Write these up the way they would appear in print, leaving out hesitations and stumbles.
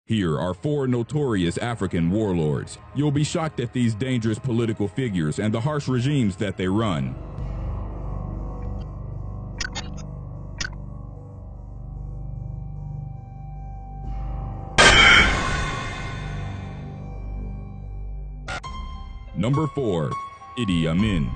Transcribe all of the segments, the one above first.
Here are 4 notorious African warlords. You'll be shocked at these dangerous political figures and the harsh regimes that they run. Number 4. Idi Amin.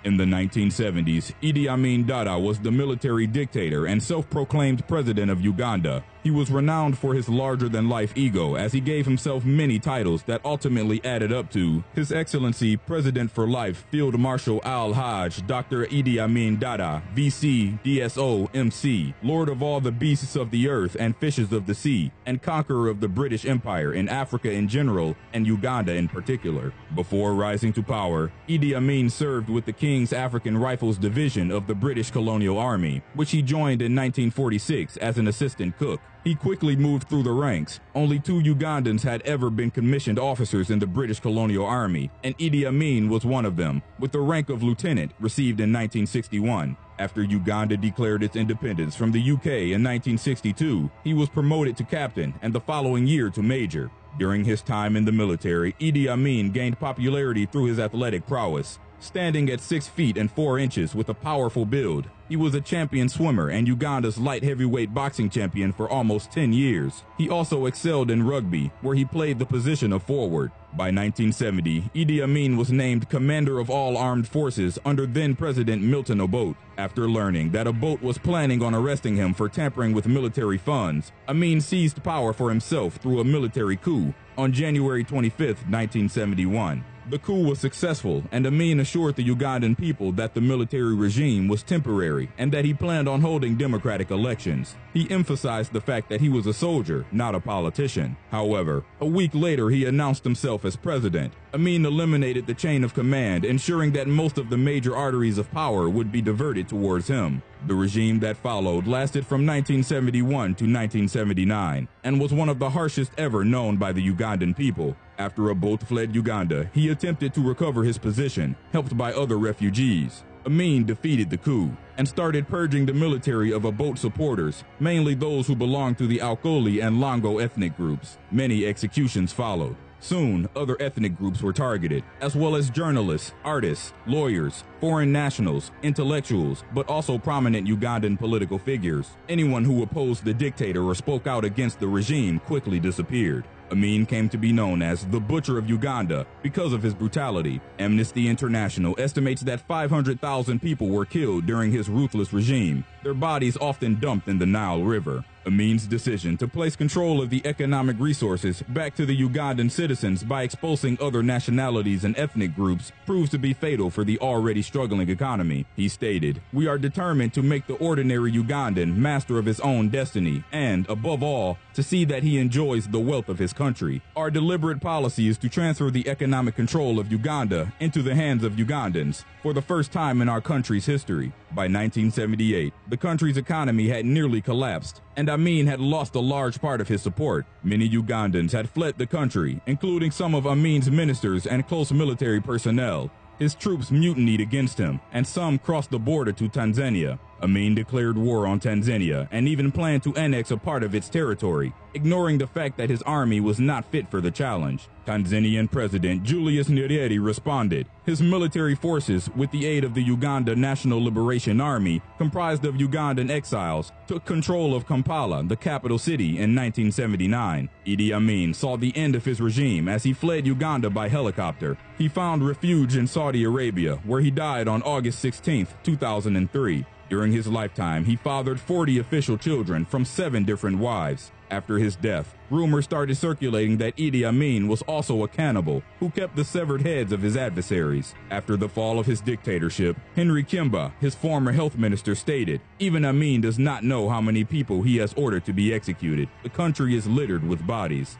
In the 1970s, Idi Amin Dada was the military dictator and self-proclaimed president of Uganda. He was renowned for his larger-than-life ego, as he gave himself many titles that ultimately added up to His Excellency President for Life Field Marshal Al-Hajj Dr. Idi Amin Dada, VC, DSO, MC, Lord of all the beasts of the earth and fishes of the sea, and conqueror of the British Empire in Africa in general and Uganda in particular. Before rising to power, Idi Amin served with the King's African Rifles Division of the British Colonial Army, which he joined in 1946 as an assistant cook. He quickly moved through the ranks. Only 2 Ugandans had ever been commissioned officers in the British Colonial Army, and Idi Amin was one of them, with the rank of lieutenant received in 1961. After Uganda declared its independence from the UK in 1962, he was promoted to captain and the following year to major. During his time in the military, Idi Amin gained popularity through his athletic prowess. Standing at 6 feet and 4 inches with a powerful build, he was a champion swimmer and Uganda's light heavyweight boxing champion for almost 10 years. He also excelled in rugby, where he played the position of forward. By 1970, Idi Amin was named Commander of all Armed Forces under then-President Milton Obote. After learning that Obote was planning on arresting him for tampering with military funds, Amin seized power for himself through a military coup on January 25, 1971. The coup was successful, and Amin assured the Ugandan people that the military regime was temporary and that he planned on holding democratic elections. He emphasized the fact that he was a soldier, not a politician. However, a week later he announced himself as president. Amin eliminated the chain of command, ensuring that most of the major arteries of power would be diverted towards him. The regime that followed lasted from 1971 to 1979 and was one of the harshest ever known by the Ugandan people. After Obote fled Uganda, he attempted to recover his position, helped by other refugees. Amin defeated the coup and started purging the military of Obote supporters, mainly those who belonged to the Alkoli and Longo ethnic groups. Many executions followed. Soon, other ethnic groups were targeted, as well as journalists, artists, lawyers, foreign nationals, intellectuals, but also prominent Ugandan political figures. Anyone who opposed the dictator or spoke out against the regime quickly disappeared. Amin came to be known as the Butcher of Uganda because of his brutality. Amnesty International estimates that 500,000 people were killed during his ruthless regime, their bodies often dumped in the Nile River. Amin's decision to place control of the economic resources back to the Ugandan citizens by exposing other nationalities and ethnic groups proved to be fatal for the already struggling economy. He stated, "We are determined to make the ordinary Ugandan master of his own destiny and, above all, to see that he enjoys the wealth of his country. Our deliberate policy is to transfer the economic control of Uganda into the hands of Ugandans for the first time in our country's history." By 1978, the country's economy had nearly collapsed, and Amin had lost a large part of his support. Many Ugandans had fled the country, including some of Amin's ministers and close military personnel. His troops mutinied against him, and some crossed the border to Tanzania. Amin declared war on Tanzania and even planned to annex a part of its territory, ignoring the fact that his army was not fit for the challenge. Tanzanian President Julius Nyerere responded. His military forces, with the aid of the Uganda National Liberation Army, comprised of Ugandan exiles, took control of Kampala, the capital city, in 1979. Idi Amin saw the end of his regime as he fled Uganda by helicopter. He found refuge in Saudi Arabia, where he died on August 16, 2003. During his lifetime, he fathered 40 official children from 7 different wives. After his death, rumors started circulating that Idi Amin was also a cannibal who kept the severed heads of his adversaries. After the fall of his dictatorship, Henry Kimba, his former health minister, stated, "Even Amin does not know how many people he has ordered to be executed. The country is littered with bodies."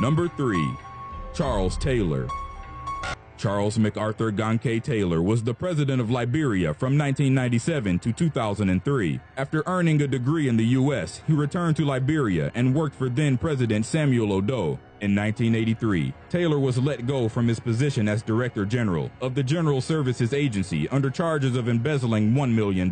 Number 3. Charles Taylor. Charles MacArthur Gankay Taylor was the president of Liberia from 1997 to 2003. After earning a degree in the U.S., he returned to Liberia and worked for then-President Samuel Odo. In 1983, Taylor was let go from his position as Director General of the General Services Agency under charges of embezzling $1 million.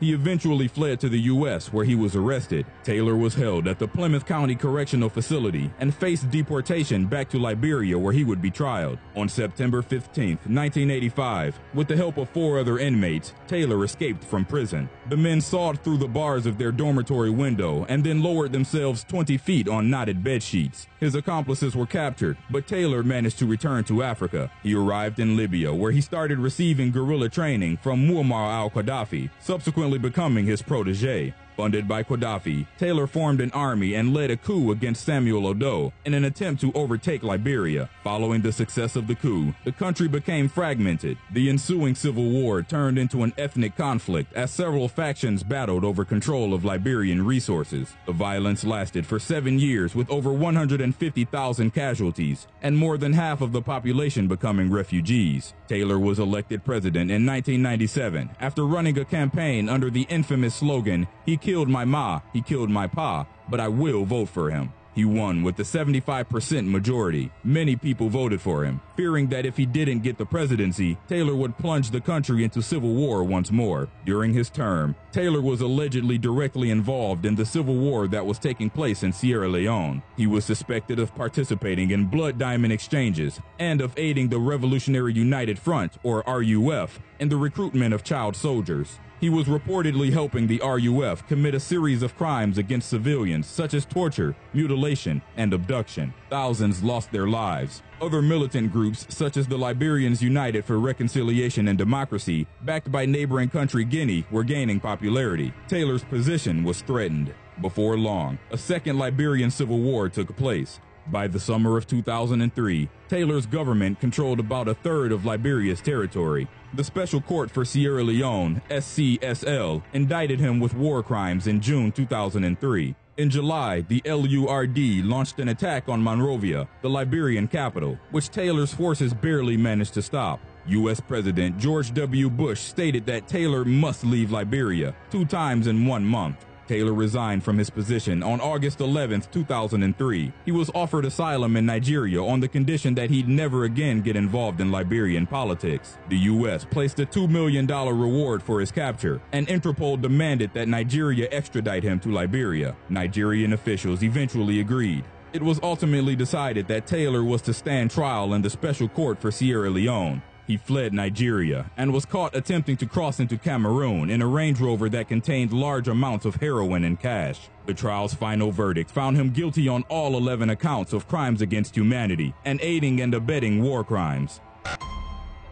He eventually fled to the U.S., where he was arrested. Taylor was held at the Plymouth County Correctional Facility and faced deportation back to Liberia, where he would be tried. On September 15, 1985, with the help of 4 other inmates, Taylor escaped from prison. The men sawed through the bars of their dormitory window and then lowered themselves 20 feet on knotted bed sheets. His accomplices were captured, but Taylor managed to return to Africa. He arrived in Libya, where he started receiving guerrilla training from Muammar al-Gaddafi, subsequently becoming his protege. Funded by Gaddafi, Taylor formed an army and led a coup against Samuel Odo in an attempt to overtake Liberia. Following the success of the coup, the country became fragmented. The ensuing civil war turned into an ethnic conflict as several factions battled over control of Liberian resources. The violence lasted for 7 years, with over 150,000 casualties and more than half of the population becoming refugees. Taylor was elected president in 1997 after running a campaign under the infamous slogan, "He killed my ma, he killed my pa, but I will vote for him." He won with a 75% majority. Many people voted for him, fearing that if he didn't get the presidency, Taylor would plunge the country into civil war once more. During his term, Taylor was allegedly directly involved in the civil war that was taking place in Sierra Leone. He was suspected of participating in blood diamond exchanges and of aiding the Revolutionary United Front, or RUF, in the recruitment of child soldiers. He was reportedly helping the RUF commit a series of crimes against civilians, such as torture, mutilation, and abduction. Thousands lost their lives. Other militant groups, such as the Liberians United for Reconciliation and Democracy, backed by neighboring country Guinea, were gaining popularity. Taylor's position was threatened. Before long, a second Liberian civil war took place. By the summer of 2003, Taylor's government controlled about a third of Liberia's territory. The Special Court for Sierra Leone, SCSL, indicted him with war crimes in June 2003. In July, the LURD launched an attack on Monrovia, the Liberian capital, which Taylor's forces barely managed to stop. U.S. President George W. Bush stated that Taylor must leave Liberia 2 times in 1 month. Taylor resigned from his position on August 11, 2003. He was offered asylum in Nigeria on the condition that he'd never again get involved in Liberian politics. The U.S. placed a $2 million reward for his capture, and Interpol demanded that Nigeria extradite him to Liberia. Nigerian officials eventually agreed. It was ultimately decided that Taylor was to stand trial in the Special Court for Sierra Leone. He fled Nigeria and was caught attempting to cross into Cameroon in a Range Rover that contained large amounts of heroin and cash. The trial's final verdict found him guilty on all 11 accounts of crimes against humanity and aiding and abetting war crimes.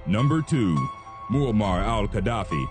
Number 2. Muammar al-Gaddafi.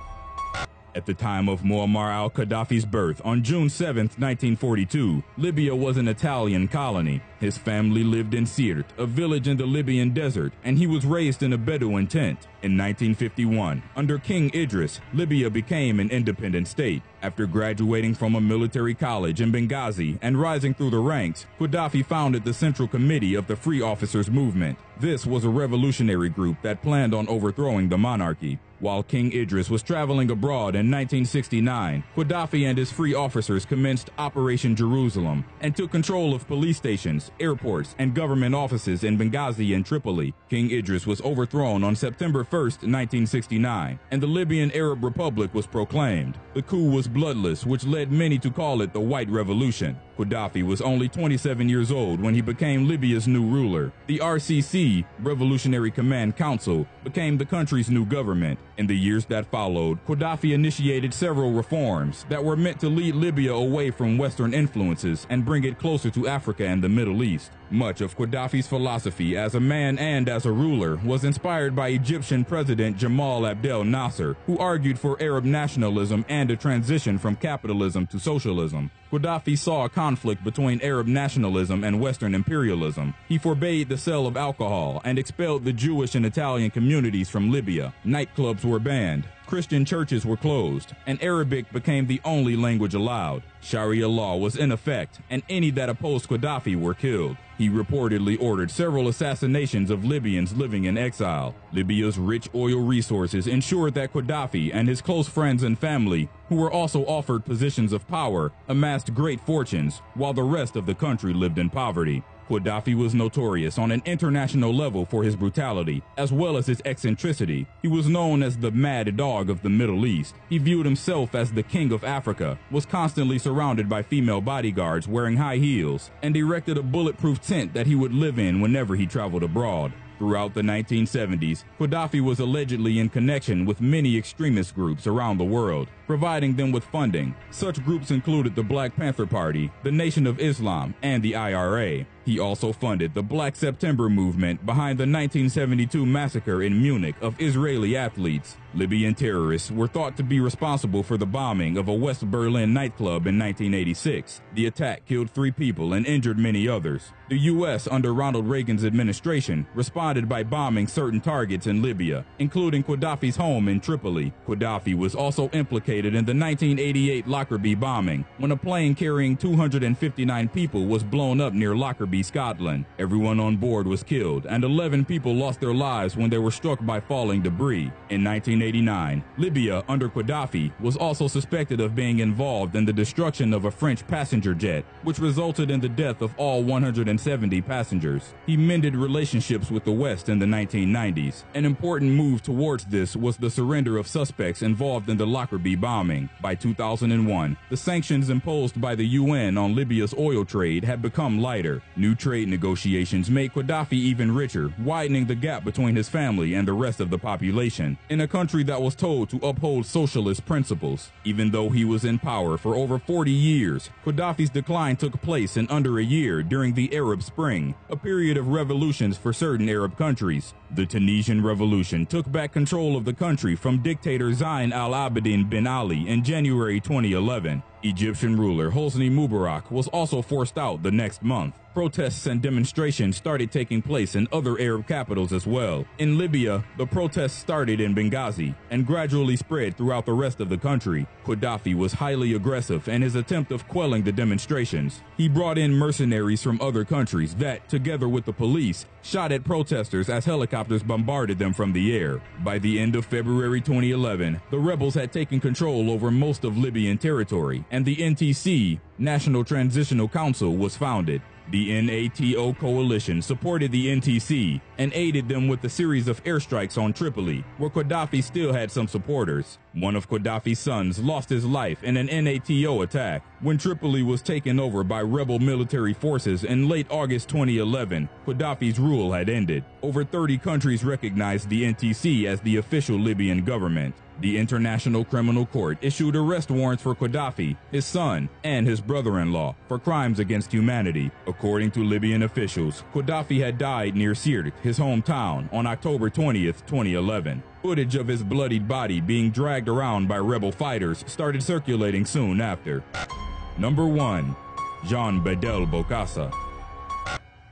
At the time of Muammar al-Gaddafi's birth on June 7, 1942, Libya was an Italian colony. His family lived in Sirte, a village in the Libyan desert, and he was raised in a Bedouin tent. In 1951, under King Idris, Libya became an independent state. After graduating from a military college in Benghazi and rising through the ranks, Gaddafi founded the Central Committee of the Free Officers Movement. This was a revolutionary group that planned on overthrowing the monarchy. While King Idris was traveling abroad in 1969, Gaddafi and his free officers commenced Operation Jerusalem and took control of police stations, airports, and government offices in Benghazi and Tripoli. King Idris was overthrown on September 1, 1969, and the Libyan Arab Republic was proclaimed. The coup was bloodless, which led many to call it the White Revolution. Gaddafi was only 27 years old when he became Libya's new ruler. The RCC, Revolutionary Command Council, became the country's new government. In the years that followed, Gaddafi initiated several reforms that were meant to lead Libya away from Western influences and bring it closer to Africa and the Middle East. Much of Gaddafi's philosophy as a man and as a ruler was inspired by Egyptian President Jamal Abdel Nasser, who argued for Arab nationalism and a transition from capitalism to socialism. Gaddafi saw a conflict between Arab nationalism and Western imperialism. He forbade the sale of alcohol and expelled the Jewish and Italian communities from Libya. Nightclubs were banned. Christian churches were closed, and Arabic became the only language allowed. Sharia law was in effect, and any that opposed Gaddafi were killed. He reportedly ordered several assassinations of Libyans living in exile. Libya's rich oil resources ensured that Gaddafi and his close friends and family who were also offered positions of power, amassed great fortunes, while the rest of the country lived in poverty. Gaddafi was notorious on an international level for his brutality, as well as his eccentricity. He was known as the mad dog of the Middle East. He viewed himself as the king of Africa, was constantly surrounded by female bodyguards wearing high heels, and erected a bulletproof tent that he would live in whenever he traveled abroad. Throughout the 1970s, Gaddafi was allegedly in connection with many extremist groups around the world, providing them with funding. Such groups included the Black Panther Party, the Nation of Islam, and the IRA. He also funded the Black September movement behind the 1972 massacre in Munich of Israeli athletes. Libyan terrorists were thought to be responsible for the bombing of a West Berlin nightclub in 1986. The attack killed 3 people and injured many others. The U.S. under Ronald Reagan's administration responded by bombing certain targets in Libya, including Gaddafi's home in Tripoli. Gaddafi was also implicated in the 1988 Lockerbie bombing, when a plane carrying 259 people was blown up near Lockerbie, Scotland. Everyone on board was killed, and 11 people lost their lives when they were struck by falling debris. In 1989, Libya, under Gaddafi, was also suspected of being involved in the destruction of a French passenger jet, which resulted in the death of all 170 passengers. He mended relationships with the West in the 1990s. An important move towards this was the surrender of suspects involved in the Lockerbie bombing. By 2001, the sanctions imposed by the UN on Libya's oil trade had become lighter. New trade negotiations made Gaddafi even richer, widening the gap between his family and the rest of the population, in a country that was told to uphold socialist principles. Even though he was in power for over 40 years, Gaddafi's decline took place in under a year during the Arab Spring, a period of revolutions for certain Arab countries. The Tunisian Revolution took back control of the country from dictator Zayn al-Abidine bin Ali in January 2011. Egyptian ruler Hosni Mubarak was also forced out the next month. Protests and demonstrations started taking place in other Arab capitals as well. In Libya, the protests started in Benghazi and gradually spread throughout the rest of the country. Gaddafi was highly aggressive in his attempt of quelling the demonstrations. He brought in mercenaries from other countries that, together with the police, shot at protesters as helicopters bombarded them from the air. By the end of February 2011, the rebels had taken control over most of Libyan territory, and the NTC, National Transitional Council, was founded. The NATO coalition supported the NTC and aided them with a series of airstrikes on Tripoli, where Gaddafi still had some supporters. One of Gaddafi's sons lost his life in an NATO attack when Tripoli was taken over by rebel military forces in late August 2011. Gaddafi's rule had ended. Over 30 countries recognized the NTC as the official Libyan government. The International Criminal Court issued arrest warrants for Gaddafi, his son, and his brother-in-law for crimes against humanity. According to Libyan officials, Gaddafi had died near Sirte, his hometown, on October 20th, 2011. Footage of his bloodied body being dragged around by rebel fighters started circulating soon after. Number 1. Jean Bedel Bokassa.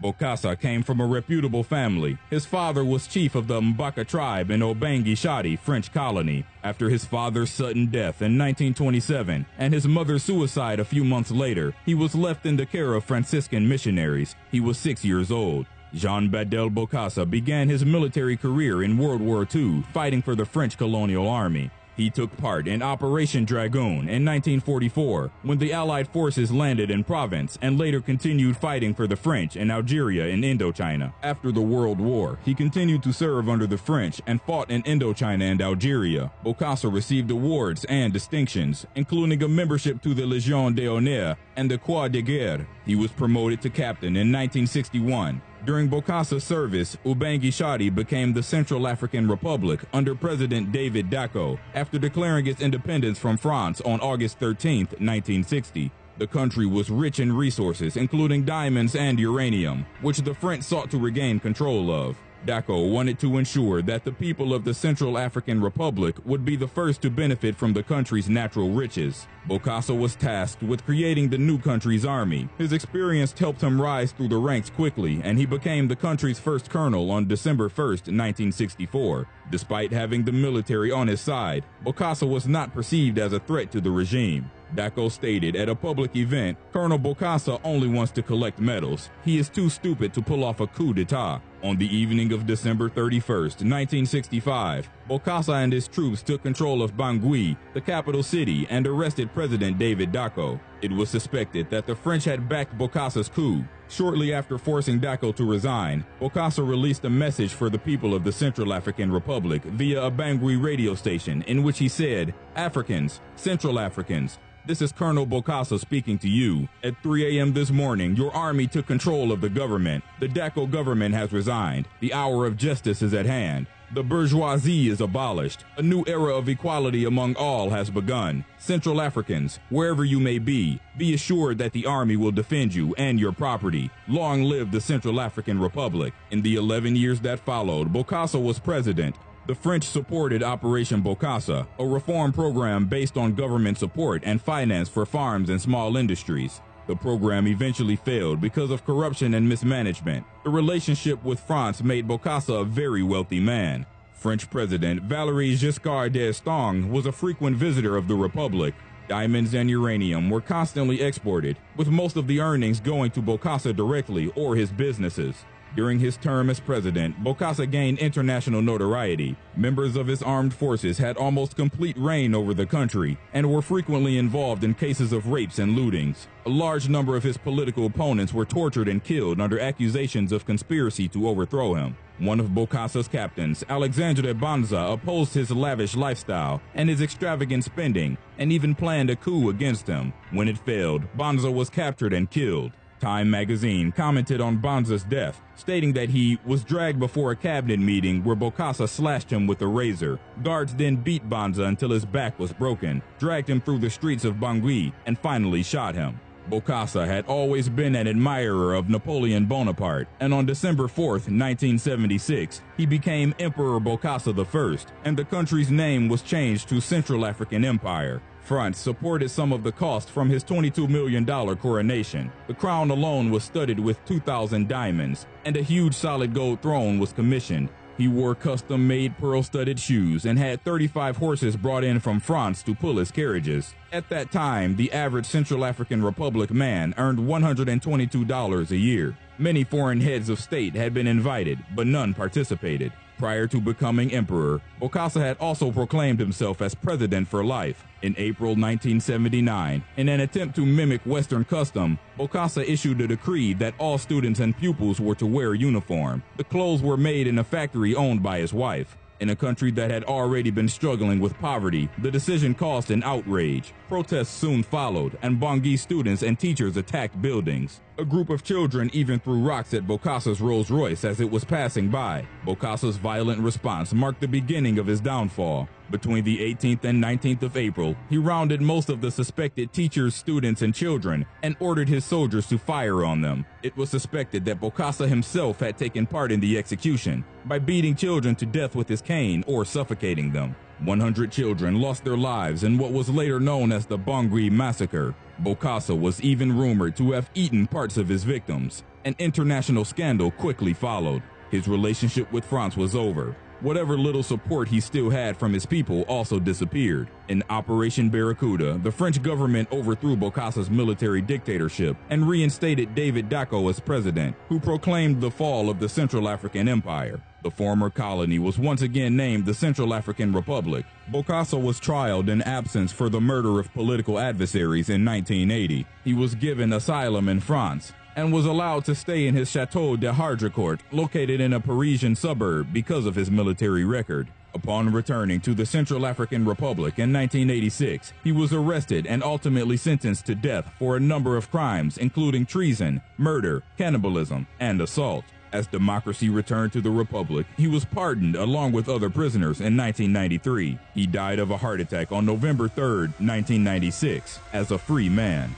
Bokassa came from a reputable family. His father was chief of the Mbaka tribe in Obangi-Shadi, French colony. After his father's sudden death in 1927 and his mother's suicide a few months later, he was left in the care of Franciscan missionaries. He was 6 years old. Jean Bedel Bokassa began his military career in World War II, fighting for the French colonial army. He took part in Operation Dragoon in 1944, when the Allied forces landed in Provence and later continued fighting for the French in Algeria in Indochina. After the World War, he continued to serve under the French and fought in Indochina and Algeria. Bokassa received awards and distinctions, including a membership to the Légion d'honneur and the Croix de Guerre. He was promoted to captain in 1961. During Bokassa's service, Ubangi-Shadi became the Central African Republic under President David Dacko after declaring its independence from France on August 13, 1960. The country was rich in resources, including diamonds and uranium, which the French sought to regain control of. Dacko wanted to ensure that the people of the Central African Republic would be the first to benefit from the country's natural riches. Bokassa was tasked with creating the new country's army. His experience helped him rise through the ranks quickly, and he became the country's first colonel on December 1, 1964. Despite having the military on his side, Bokassa was not perceived as a threat to the regime. Dacko stated at a public event, "Colonel Bokassa only wants to collect medals. He is too stupid to pull off a coup d'etat." On the evening of December 31st, 1965, Bokassa and his troops took control of Bangui, the capital city, and arrested President David Dacko. It was suspected that the French had backed Bokassa's coup. Shortly after forcing Dacko to resign, Bokassa released a message for the people of the Central African Republic via a Bangui radio station in which he said, "Africans, Central Africans, this is Colonel Bokassa speaking to you. At 3 a.m. this morning, your army took control of the government. The Dacko government has resigned. The hour of justice is at hand. The bourgeoisie is abolished. A new era of equality among all has begun. Central Africans, wherever you may be assured that the army will defend you and your property. Long live the Central African Republic." In the 11 years that followed, Bokassa was president. The French supported Operation Bokassa, a reform program based on government support and finance for farms and small industries. The program eventually failed because of corruption and mismanagement. The relationship with France made Bokassa a very wealthy man. French President Valéry Giscard d'Estaing was a frequent visitor of the Republic. Diamonds and uranium were constantly exported, with most of the earnings going to Bokassa directly or his businesses. During his term as president, Bokassa gained international notoriety. Members of his armed forces had almost complete reign over the country and were frequently involved in cases of rapes and lootings. A large number of his political opponents were tortured and killed under accusations of conspiracy to overthrow him. One of Bokassa's captains, Alexandre Banza, opposed his lavish lifestyle and his extravagant spending and even planned a coup against him. When it failed, Banza was captured and killed. Time magazine commented on Banza's death, stating that he was dragged before a cabinet meeting where Bokassa slashed him with a razor. Guards then beat Banza until his back was broken, dragged him through the streets of Bangui, and finally shot him. Bokassa had always been an admirer of Napoleon Bonaparte, and on December 4, 1976, he became Emperor Bokassa I, and the country's name was changed to Central African Empire. France supported some of the cost from his $22 million coronation. The crown alone was studded with 2,000 diamonds, and a huge solid gold throne was commissioned. He wore custom-made pearl-studded shoes and had 35 horses brought in from France to pull his carriages. At that time, the average Central African Republic man earned $122 a year. Many foreign heads of state had been invited, but none participated. Prior to becoming emperor, Bokassa had also proclaimed himself as president for life. In April 1979, in an attempt to mimic Western custom, Bokassa issued a decree that all students and pupils were to wear a uniform. The clothes were made in a factory owned by his wife. In a country that had already been struggling with poverty, the decision caused an outrage. Protests soon followed, and Bangui students and teachers attacked buildings. A group of children even threw rocks at Bokassa's Rolls-Royce as it was passing by. Bokassa's violent response marked the beginning of his downfall. Between the 18th and 19th of April, he rounded most of the suspected teachers, students, and children and ordered his soldiers to fire on them. It was suspected that Bokassa himself had taken part in the execution by beating children to death with his cane or suffocating them. 100 children lost their lives in what was later known as the Bangui Massacre. Bokassa was even rumored to have eaten parts of his victims. An international scandal quickly followed. His relationship with France was over. Whatever little support he still had from his people also disappeared. In Operation Barracuda, the French government overthrew Bokassa's military dictatorship and reinstated David Dacko as president, who proclaimed the fall of the Central African Empire. The former colony was once again named the Central African Republic. Bokassa was trialed in absence for the murder of political adversaries in 1980. He was given asylum in France and was allowed to stay in his Chateau de Hardricourt, located in a Parisian suburb, because of his military record. Upon returning to the Central African Republic in 1986, he was arrested and ultimately sentenced to death for a number of crimes, including treason, murder, cannibalism, and assault. As democracy returned to the Republic, he was pardoned along with other prisoners in 1993. He died of a heart attack on November 3, 1996, as a free man.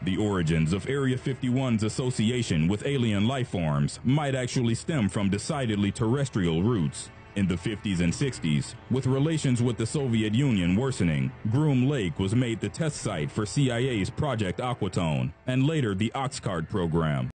The origins of Area 51's association with alien life forms might actually stem from decidedly terrestrial roots. In the 50s and 60s, with relations with the Soviet Union worsening, Groom Lake was made the test site for CIA's Project Aquatone, and later the Oxcart program.